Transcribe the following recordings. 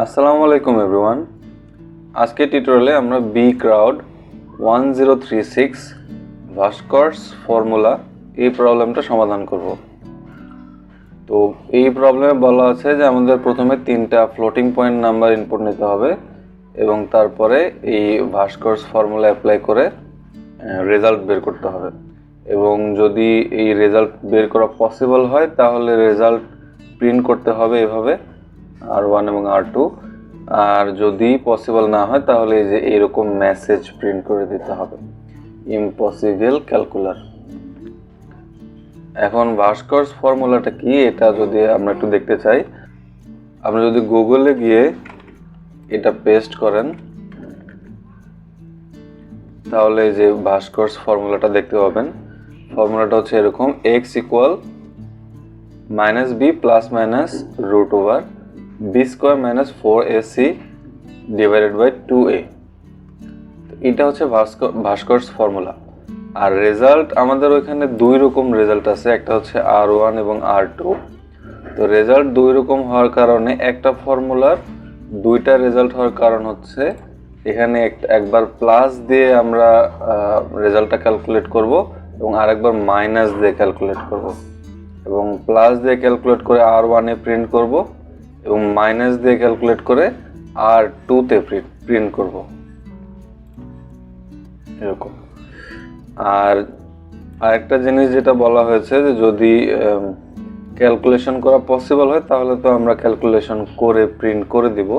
আসসালামু আলাইকুম এভরিওয়ান। আজকে টিউটোরিয়ালে আমরা beecrowd 1036 ভাস্কর্স ফর্মুলা এই প্রবলেমটা সমাধান করব। তো এই প্রবলেমে বলা আছে যে আমাদের প্রথমে তিনটা ফ্লোটিং পয়েন্ট নাম্বার ইনপুট নিতে হবে এবং তারপরে এই ভাস্কর্স ফর্মুলা অ্যাপ্লাই করে রেজাল্ট বের করতে হবে। এবং যদি এই রেজাল্ট বের করা পসিবল হয় তাহলে রেজাল্ট প্রিন্ট করতে হবে এভাবে R1 এবং R2। আর যদি পসিবল না হয় তাহলে এই যে এরকম মেসেজ প্রিন্ট করে দিতে হবে, ইম্পসিবল ক্যালকুলার। এখন ভাস্কর্স ফর্মুলাটা কি এটা যদি আমরা একটু দেখতে চাই, আপনি যদি গুগলে গিয়ে এটা পেস্ট করেন তাহলে যে ভাস্কর্স ফর্মুলাটা দেখতে পাবেন। ফর্মুলাটা হচ্ছে এরকম, x equal -b plus minus root over b square minus 4ac divided by 2a। এটা হচ্ছে ভাস্কর্স ফর্মুলা। আর রেজাল্ট আমাদের ওইখানে দুই রকম রেজাল্ট আছে, একটা হচ্ছে R1 এবং R2। তো রেজাল্ট দুই রকম হওয়ার কারণে একটা ফর্মুলার দুইটা রেজাল্ট হওয়ার কারণ হচ্ছে এখানে একবার প্লাস দিয়ে আমরা রেজাল্টটা ক্যালকুলেট করব এবং আরেকবার মাইনাস দিয়ে ক্যালকুলেট করব, এবং প্লাস দিয়ে ক্যালকুলেট করে R1 এ প্রিন্ট করব এবং মাইনাস দিয়ে ক্যালকুলেট করে R2 তে প্রিন্ট করব এরকম। আর আরেকটা জিনিস যেটা বলা হয়েছে যে যদি ক্যালকুলেশন করা পসিবল হয় তাহলে তো আমরা ক্যালকুলেশন করে প্রিন্ট করে দিব,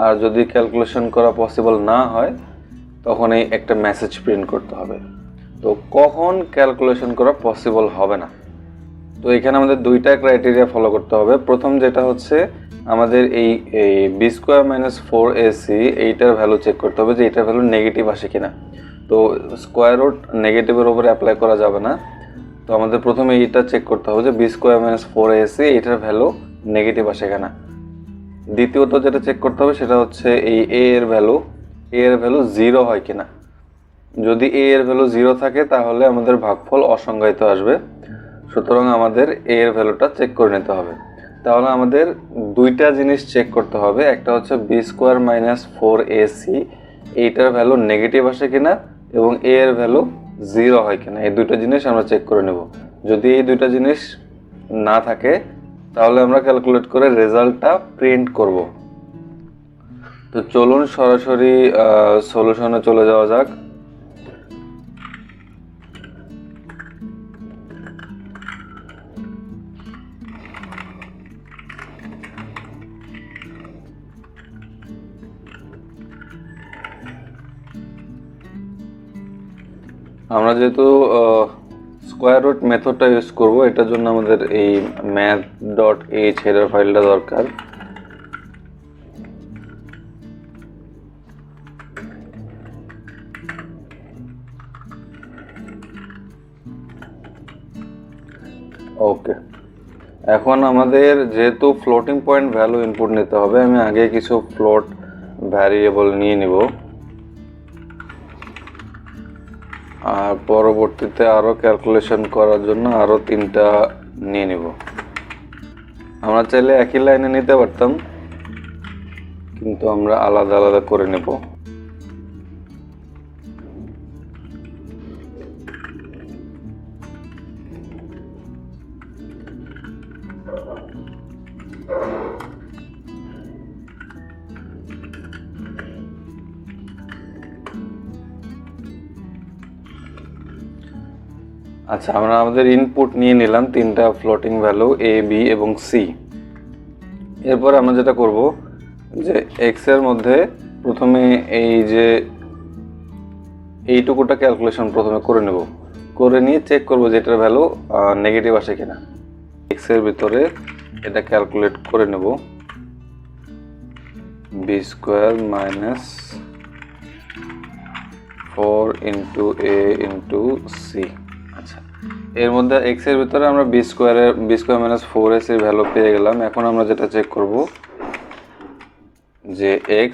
আর যদি ক্যালকুলেশন করা পসিবল না হয় তখন এই একটা মেসেজ প্রিন্ট করতে হবে। তো কখন ক্যালকুলেশন করা পসিবল হবে না, তো এখানে আমাদের দুইটা ক্রাইটেরিয়া ফলো করতে হবে। প্রথম যেটা হচ্ছে আমাদের এই b স্কোয়ার মাইনাস 4ac এইটার ভ্যালু চেক করতে হবে যে এটার ভ্যালু নেগেটিভ আসে কিনা। তো স্কোয়ার রুট নেগেটিভের উপরে অ্যাপ্লাই করা যাবে না, তো আমাদের প্রথমে এইটা চেক করতে হবে যে b স্কোয়ার মাইনাস 4ac এইটার ভ্যালু নেগেটিভ আসে কিনা। দ্বিতীয়ত যেটা চেক করতে হবে সেটা হচ্ছে এই a এর ভ্যালু 0 হয় কিনা। যদি a এর ভ্যালু 0 থাকে তাহলে আমাদের ভাগফল অসংজ্ঞায়িত আসবে, সুতরাং আমাদের a এর ভ্যালুটা চেক করে নিতে হবে। তাহলে আমাদের দুইটা জিনিস চেক করতে হবে, একটা হচ্ছে b স্কোয়ার মাইনাস 4ac এইটার ভ্যালু নেগেটিভ আসে কিনা এবং a এর ভ্যালু 0 হয় কিনা। এই দুইটা জিনিস আমরা চেক করে নেব। যদি এই দুইটা জিনিস না থাকে তাহলে আমরা ক্যালকুলেট করে রেজাল্টটা প্রিন্ট করব। তো চলুন সরাসরি সলিউশনে চলে যাওয়া যাক। আমরা যেহেতু স্কোয়ার রুট মেথডটা ইউজ করব, এটার জন্য আমাদের এই math.h হেডার ফাইলটা দরকার। ওকে, এখন আমাদের যেহেতু ফ্লোটিং পয়েন্ট ভ্যালু ইনপুট নিতে হবে, আমি আগে কিছু ফ্লোট ভ্যারিয়েবল নিয়ে নিব আর পরবর্তীতে আরও ক্যালকুলেশন করার জন্য আরও তিনটা নিয়ে নিব। আমরা চাইলে একই লাইনে নিতে পারতাম, কিন্তু আমরা আলাদা আলাদা করে নেব। আচ্ছা, আমরা আমাদের ইনপুট নিয়ে নিলাম তিনটা ফ্লোটিং ভ্যালু a b এবং c। এরপর আমরা যেটা করব যে x এর মধ্যে প্রথমে এই যে এইটুকুটা ক্যালকুলেশন প্রথমে করে নেব, করে নিয়ে চেক করব যে এটার ভ্যালু নেগেটিভ আসে কিনা। x এর ভিতরে এটা ক্যালকুলেট করে নেব, b square minus 4 into a into c। আচ্ছা, এর মধ্যে x এর ভিতরে আমরা b স্কোয়ার মাইনাস 4ac এর ভ্যালু পেয়ে গেলাম। এখন আমরা যেটা চেক করব যে x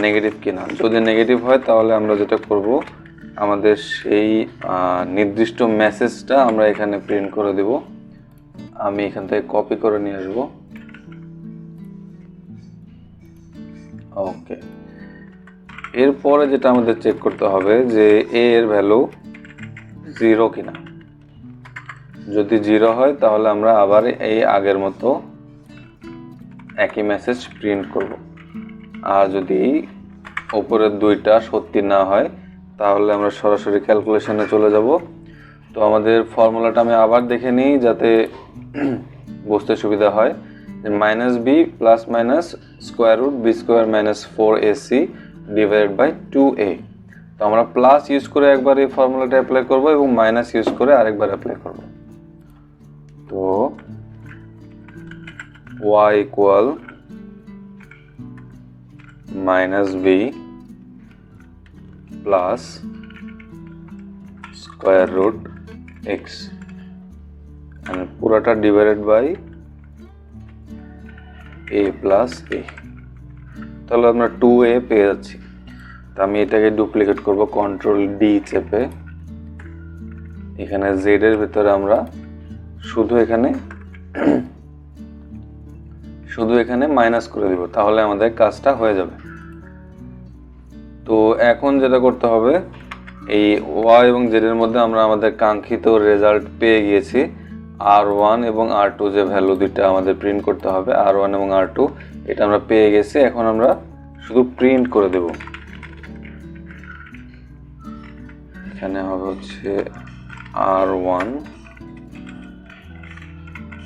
নেগেটিভ কিনা। যদি নেগেটিভ হয় তাহলে আমরা যেটা করব আমাদের সেই নির্দিষ্ট মেসেজটা আমরা এখানে প্রিন্ট করে দেব। আমি এখান থেকে কপি করে নিয়ে আসবো। ওকে, এরপরে যেটা আমাদের চেক করতে হবে যে a এর ভ্যালু 0 কিনা। যদি 0 হয় তাহলে আমরা আবার এই আগের মতো একই মেসেজ প্রিন্ট করব। আর যদি উপরের দুইটা সত্যি না হয় তাহলে আমরা সরাসরি ক্যালকুলেশনে চলে যাব। তো আমাদের ফর্মুলাটা আমি আবার দেখে নিই যাতে বুঝতে সুবিধা হয়। Minus B plus minus square root B square minus 4ac divided by 2a। তো আমরা প্লাস ইউজ করে একবার এই ফর্মুলাটা অ্যাপ্লাই করব এবং মাইনাস ইউজ করে আরেকবার অ্যাপ্লাই করব। তো y equal minus B plus square root x পুরাটা divided by a plus a। তাহলে আমরা 2a পেয়ে যাচ্ছি। তো আমি এটাকে ডুপ্লিকেট করব কন্ট্রোল ডি চেপে। এখানে z এর ভিতরে আমরা শুধু এখানে মাইনাস করে দিব, তাহলে আমাদের কাজটা হয়ে যাবে। তো এখন যেটা করতে হবে, এই y এবং z এর মধ্যে আমরা আমাদের কাঙ্ক্ষিত রেজাল্ট পেয়ে গিয়েছি। r1 এবং r2 যে ভ্যালু দুইটা আমাদের প্রিন্ট করতে হবে, r1 এবং r2 এটা আমরা পেয়ে গেছি। এখন আমরা শুধু প্রিন্ট করে দেব। এখানে হবে হচ্ছে r1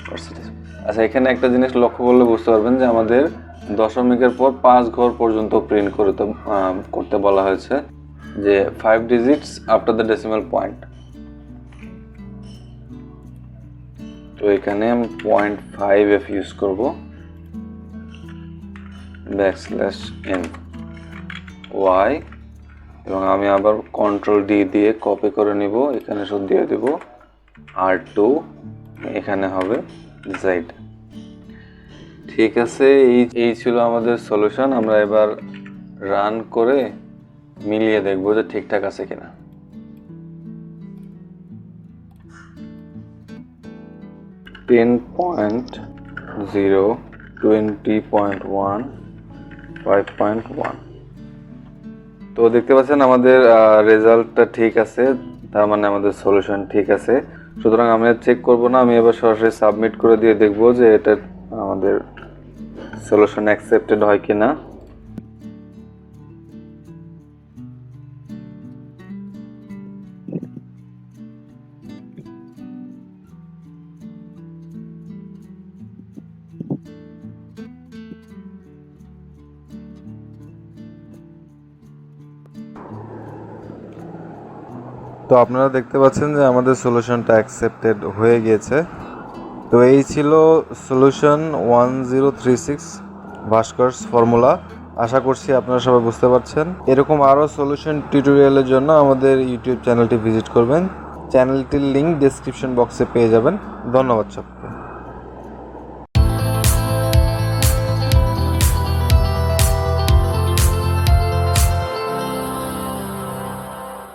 পার্সেন্টেজ। আচ্ছা, এখানে একটা জিনিস লক্ষ্য করলে বুঝতে পারবেন যে আমাদের দশমিকের পর 5 ঘর পর্যন্ত প্রিন্ট করতে বলা হয়েছে, যে 5 digits after the decimal point. তো এখানে আমি 0.5f ইউজ করব, \n y, এবং আমি আবার কন্ট্রোল ডি দিয়ে কপি করে নিব। এখানে শুধু দিয়ে দেব r2, এখানে হবে z। ঠিক আছে, এই ছিল আমাদের সলিউশন। আমরা এবার রান করে মিলিয়ে দেখব যে ঠিকঠাক আছে কিনা। টেন 10.0 20.1 5.1। তো দেখতে পাচ্ছেন আমাদের রেজাল্টটা ঠিক আছে, তার মানে আমাদের সলিউশন ঠিক আছে। সুতরাং আমি চেক করব না, আমি এবার সরাসরি সাবমিট করে দিয়ে দেখব যে এটা আমাদের সলিউশন অ্যাকসেপ্টেড হয় কিনা। তো আপনারা দেখতে পাচ্ছেন যে আমাদের সলিউশনটা অ্যাকসেপ্টেড হয়ে গিয়েছে। তো এই ছিল সলিউশন 1036 ভাস্কর্স ফর্মুলা। আশা করছি আপনারা সবাই বুঝতে পারছেন। এরকম আরও সলিউশন টিউটোরিয়ালের জন্য আমাদের ইউটিউব চ্যানেলটি ভিজিট করবেন। চ্যানেলটির লিঙ্ক ডেসক্রিপশন বক্সে পেয়ে যাবেন। ধন্যবাদ সবাইকে।